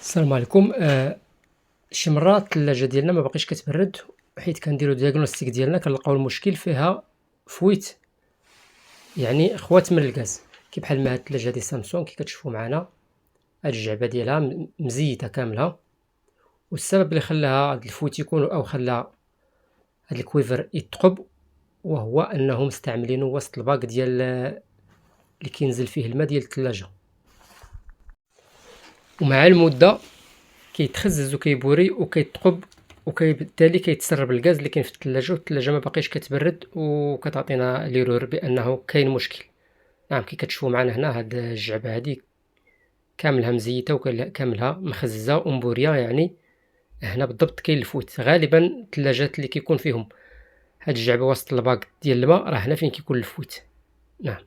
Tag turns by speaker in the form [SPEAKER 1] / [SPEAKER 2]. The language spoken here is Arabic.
[SPEAKER 1] السلام عليكم. شي مرات الثلاجة ديالنا ما باقيش كتبرد، حيت كنديرو diagnostic ديالنا كنلقاو المشكل فيها فويت، يعني خوات من الغاز، بحال ما هاد الثلاجة هادي سامسونج كي كتشوفوا معنا، هاد الجعبة ديالها مزيتة كاملة، والسبب اللي خلاها هاد الفويت يكون أو خلا هاد الكويفر يثقب وهو أنهم مستعملينو وسط الباك ديال اللي كينزل فيه الماء ديال الثلاجة، ومع المدة كيتخزز وكيبوري وكيثقب بالتالي كيتسرب الغاز اللي كاين في الثلاجة، والثلاجة ما باقيش كتبرد وكتعطينا ليرور بأنه كاين مشكل. نعم، كي كتشوفوا معنا هنا هاد الجعبة هادي كاملها مزيتة وكاملها مخززة ومبورية، يعني هنا بالضبط كاين الفوت. غالبا الثلاجات اللي كيكون فيهم هاد الجعبة وسط الباك ديال الماء راه هنا فين كيكون الفوت. نعم.